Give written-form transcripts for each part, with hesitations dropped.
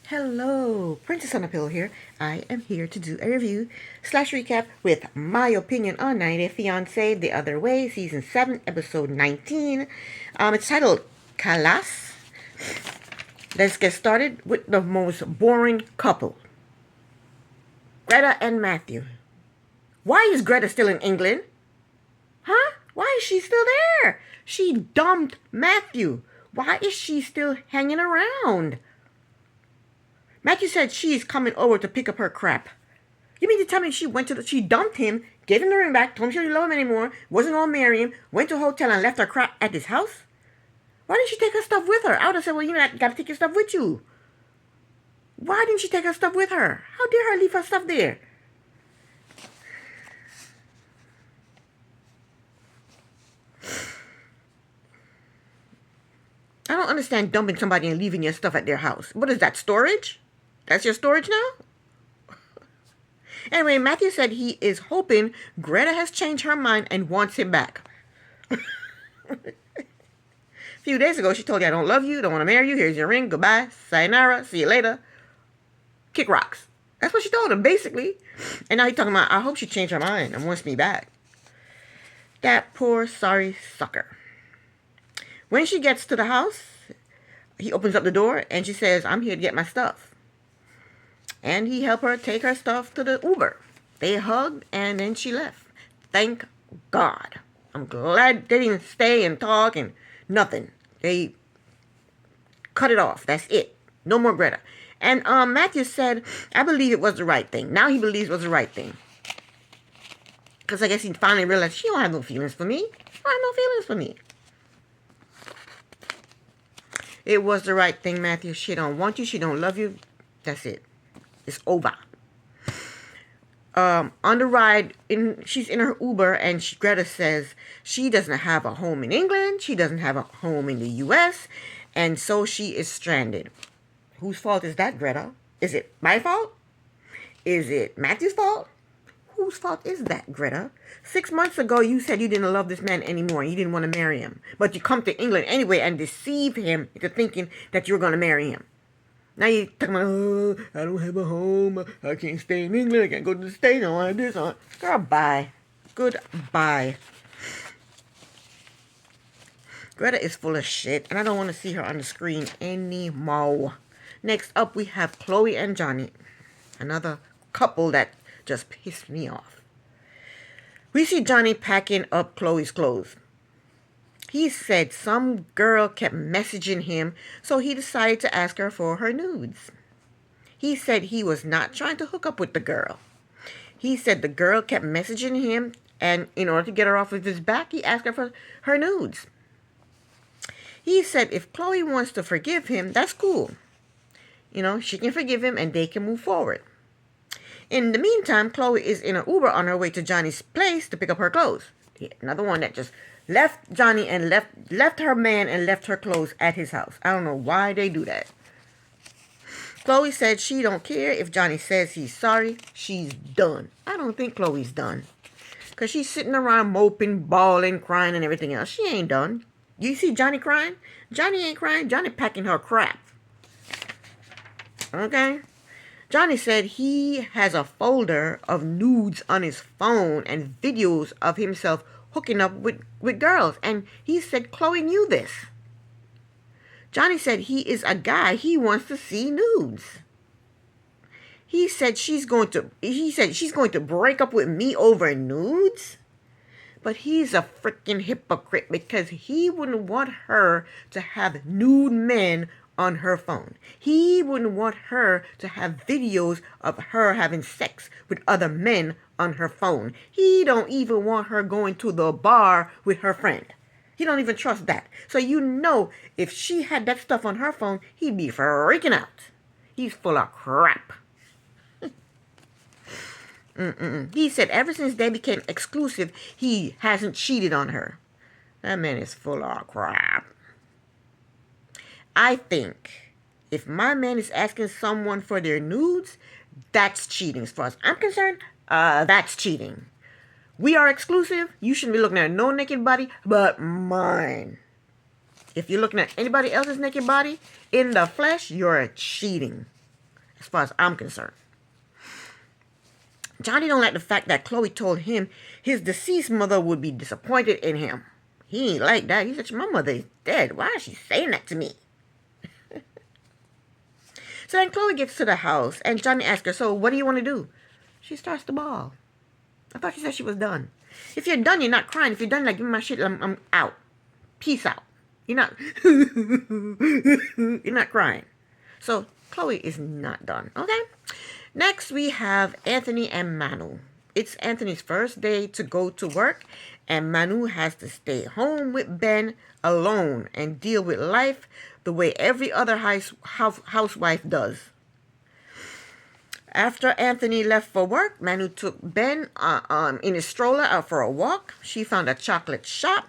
Hello, Princess on a Pillow here. I am here to do a review slash recap with my opinion on 90 Fiance The Other Way, Season 7, Episode 19. It's titled Khalas. Let's get started with the most boring couple. Greta and Matthew. Why is Greta still in England? Huh? Why is she still there? She dumped Matthew. Why is she still hanging around? Matthew said she's coming over to pick up her crap. You mean to tell me she dumped him, gave him the ring back, told him she didn't love him anymore, wasn't gonna marry him, went to a hotel and left her crap at his house? Why didn't she take her stuff with her? I would have said, well, you gotta take your stuff with you. Why didn't she take her stuff with her? How dare her leave her stuff there? I don't understand dumping somebody and leaving your stuff at their house. What is that, storage? That's your storage now? Anyway, Matthew said he is hoping Greta has changed her mind and wants him back. A few days ago, she told you, I don't love you, don't want to marry you, here's your ring, goodbye, sayonara, see you later. Kick rocks. That's what she told him, basically. And now he's talking about, I hope she changed her mind and wants me back. That poor, sorry sucker. When she gets to the house, he opens up the door and she says, I'm here to get my stuff. And he helped her take her stuff to the Uber. They hugged and then she left. Thank God. I'm glad they didn't stay and talk and nothing. They cut it off. That's it. No more Greta. And Matthew said, I believe it was the right thing. Now he believes it was the right thing. Because I guess he finally realized she don't have no feelings for me. She don't have no feelings for me. It was the right thing, Matthew. She don't want you. She don't love you. That's it. It's over. On the ride, she's in her Uber, and Greta says she doesn't have a home in England. She doesn't have a home in the U.S., and so she is stranded. Whose fault is that, Greta? Is it my fault? Is it Matthew's fault? Whose fault is that, Greta? 6 months ago, you said you didn't love this man anymore. You didn't want to marry him. But you come to England anyway and deceive him into thinking that you were going to marry him. Now you're talking about, oh, I don't have a home. I can't stay in England. I can't go to the States. I don't want this. Girl, bye. Goodbye. Greta is full of shit, and I don't want to see her on the screen anymore. Next up, we have Chloe and Johnny. Another couple that just pissed me off. We see Johnny packing up Chloe's clothes. He said some girl kept messaging him, so he decided to ask her for her nudes. He said he was not trying to hook up with the girl. He said the girl kept messaging him, and in order to get her off of his back, he asked her for her nudes. He said if Chloe wants to forgive him, that's cool. She can forgive him and they can move forward. In the meantime, Chloe is in an Uber on her way to Johnny's place to pick up her clothes. Another one that just left Johnny and left her man and left her clothes at his house. I don't know why they do that. Chloe said she don't care if Johnny says he's sorry. She's done. I don't think Chloe's done. Because she's sitting around moping, bawling, crying, and everything else. She ain't done. You see Johnny crying? Johnny ain't crying. Johnny packing her crap. Okay? Johnny said he has a folder of nudes on his phone and videos of himself hooking up with girls. And he said Chloe knew this. Johnny said he is a guy. He wants to see nudes. He said she's going to break up with me over nudes. But he's a freaking hypocrite because he wouldn't want her to have nude men on her phone. He wouldn't want her to have videos of her having sex with other men on her phone. He don't even want her going to the bar with her friend. He don't even trust that. So if she had that stuff on her phone, he'd be freaking out. He's full of crap. He said ever since they became exclusive, he hasn't cheated on her. That man is full of crap. I think if my man is asking someone for their nudes, that's cheating. As far as I'm concerned, that's cheating. We are exclusive. You shouldn't be looking at no naked body but mine. If you're looking at anybody else's naked body in the flesh, you're cheating. as far as I'm concerned. Johnny don't like the fact that Chloe told him his deceased mother would be disappointed in him. He ain't like that. He said, my mother is dead. Why is she saying that to me? So then Chloe gets to the house, and Johnny asks her, so what do you want to do? She starts to bawl. I thought she said she was done. If you're done, you're not crying. If you're done, like, give me my shit, I'm out. Peace out. You're not, you're not crying. So Chloe is not done, okay? Next, we have Anthony and Manu. It's Anthony's first day to go to work, and Manu has to stay home with Ben alone and deal with life the way every other housewife does. After Anthony left for work, Manu took Ben in his stroller out for a walk. She found a chocolate shop,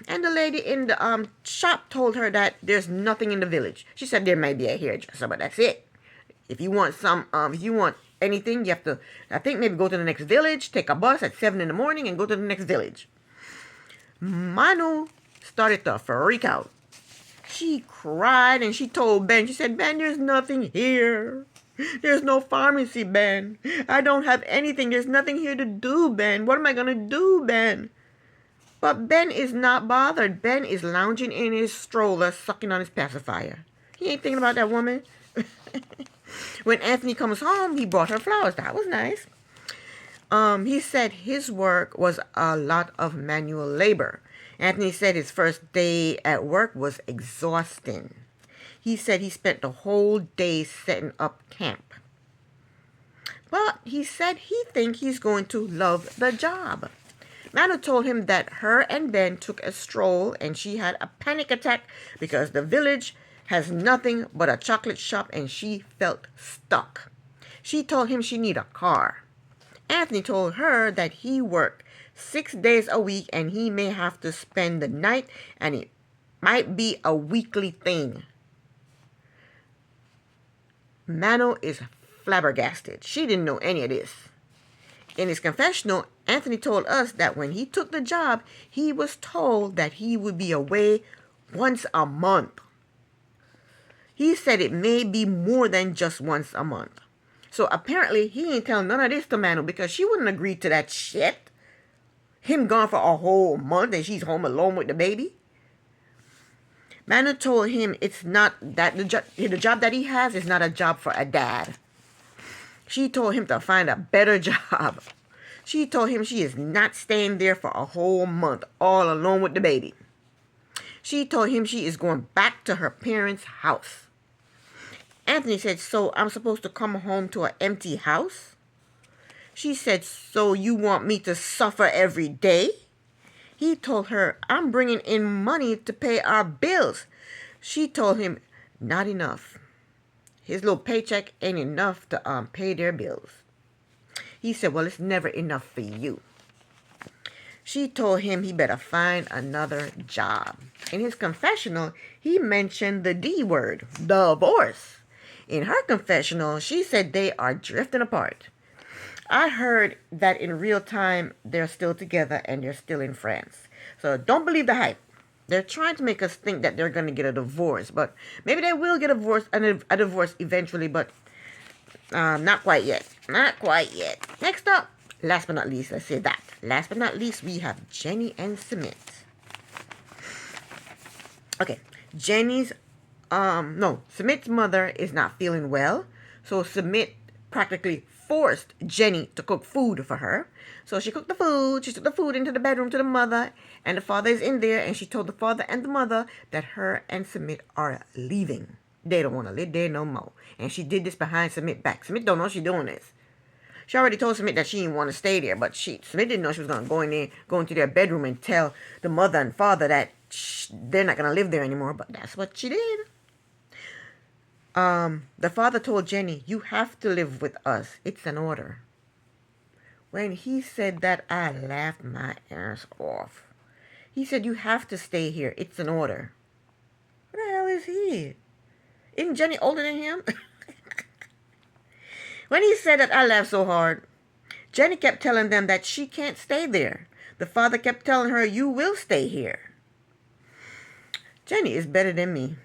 and the lady in the shop told her that there's nothing in the village. She said there may be a hairdresser, but that's it. If you want anything, you have to, I think, maybe go to the next village, take a bus at 7 in the morning, and go to the next village. Manu started to freak out. She cried and she told Ben, she said, Ben, there's nothing here. There's no pharmacy, Ben. I don't have anything. There's nothing here to do, Ben. What am I going to do, Ben? But Ben is not bothered. Ben is lounging in his stroller, sucking on his pacifier. He ain't thinking about that woman. When Anthony comes home, he brought her flowers. That was nice. He said his work was a lot of manual labor. Anthony said his first day at work was exhausting. He said he spent the whole day setting up camp. But he said he thinks he's going to love the job. Manu told him that her and Ben took a stroll and she had a panic attack because the village has nothing but a chocolate shop and she felt stuck. She told him she needed a car. Anthony told her that he worked 6 days a week and he may have to spend the night and it might be a weekly thing. Manu is flabbergasted. She didn't know any of this. In his confessional, Anthony told us that when he took the job, he was told that he would be away once a month. He said it may be more than just once a month. So apparently he ain't telling none of this to Manu because she wouldn't agree to that shit. Him gone for a whole month and she's home alone with the baby. Manu told him it's not that the job that he has is not a job for a dad. She told him to find a better job. She told him she is not staying there for a whole month all alone with the baby. She told him she is going back to her parents' house. Anthony said, so I'm supposed to come home to an empty house? She said, so you want me to suffer every day? He told her, I'm bringing in money to pay our bills. She told him, not enough. His little paycheck ain't enough to pay their bills. He said, well, it's never enough for you. She told him he better find another job. In his confessional, he mentioned the D word, divorce. In her confessional, she said they are drifting apart. I heard that in real time, they're still together and they're still in France. So don't believe the hype. They're trying to make us think that they're going to get a divorce, but maybe they will get a divorce eventually, but not quite yet. Not quite yet. Next up, last but not least, let's say that. Last but not least, we have Jenny and Sumit. Okay, Sumit's mother is not feeling well, so Sumit practically forced Jenny to cook food for her. So she cooked the food, she took the food into the bedroom to the mother, and the father is in there, and she told the father and the mother that her and Sumit are leaving. They don't want to live there no more. And she did this behind Sumit back. Sumit don't know she's doing this. She already told Sumit that she didn't want to stay there, but Sumit didn't know she was going to go into their bedroom and tell the mother and father that they're not going to live there anymore, but that's what she did. The father told Jenny, you have to live with us. It's an order. When he said that, I laughed my ass off. He said, you have to stay here. It's an order. What the hell is he? Isn't Jenny older than him? When he said that, I laughed so hard. Jenny kept telling them that she can't stay there. The father kept telling her, you will stay here. Jenny is better than me.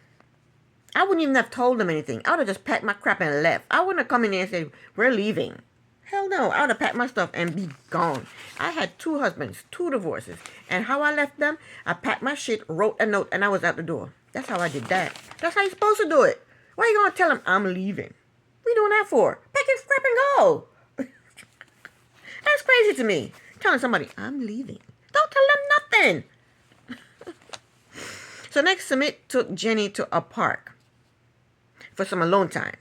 I wouldn't even have told them anything. I would have just packed my crap and left. I wouldn't have come in there and said, we're leaving. Hell no. I would have packed my stuff and be gone. I had 2 husbands, 2 divorces. And how I left them, I packed my shit, wrote a note, and I was out the door. That's how I did that. That's how you're supposed to do it. Why are you going to tell them I'm leaving? What are you doing that for? Pack your crap and go. That's crazy to me. Telling somebody, I'm leaving. Don't tell them nothing. So next, Sumit took Jenny to a park for some alone time.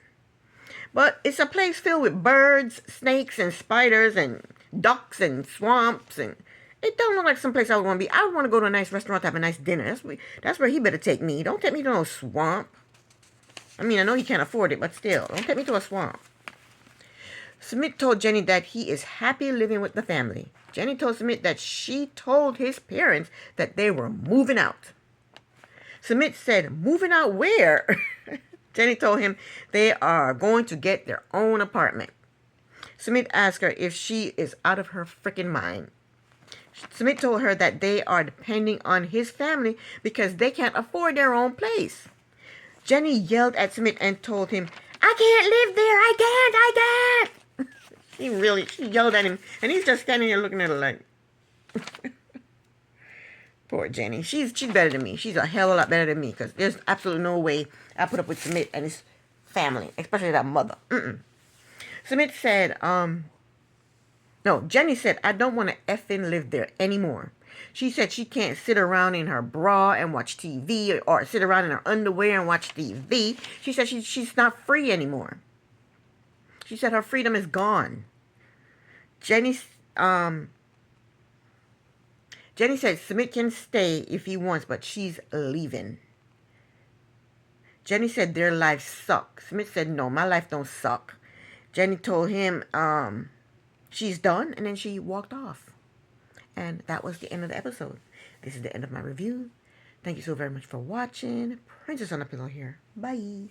But it's a place filled with birds, snakes, and spiders, and ducks, and swamps, and it don't look like some place I would want to be. I would want to go to a nice restaurant to have a nice dinner. That's where he better take me. Don't take me to no swamp. I mean, I know he can't afford it, but still, don't take me to a swamp. Sumit told Jenny that he is happy living with the family. Jenny told Sumit that she told his parents that they were moving out. Sumit said, moving out where? Jenny told him they are going to get their own apartment. Sumit asked her if she is out of her freaking mind. Sumit told her that they are depending on his family because they can't afford their own place. Jenny yelled at Sumit and told him, I can't live there. I can't. She yelled at him, and he's just standing there looking at her like, poor Jenny. She's better than me. She's a hell of a lot better than me, because there's absolutely no way I put up with Sumit and his family, especially that mother. Sumit said, no, Jenny said, I don't want to effing live there anymore. She said she can't sit around in her bra and watch TV, or sit around in her underwear and watch TV. She said she's not free anymore. She said her freedom is gone. Jenny said Sumit can stay if he wants, but she's leaving. Jenny said their lives suck. Sumit said, no, my life don't suck. Jenny told him she's done, and then she walked off. And that was the end of the episode. This is the end of my review. Thank you so very much for watching. Princess on a Pillow here. Bye.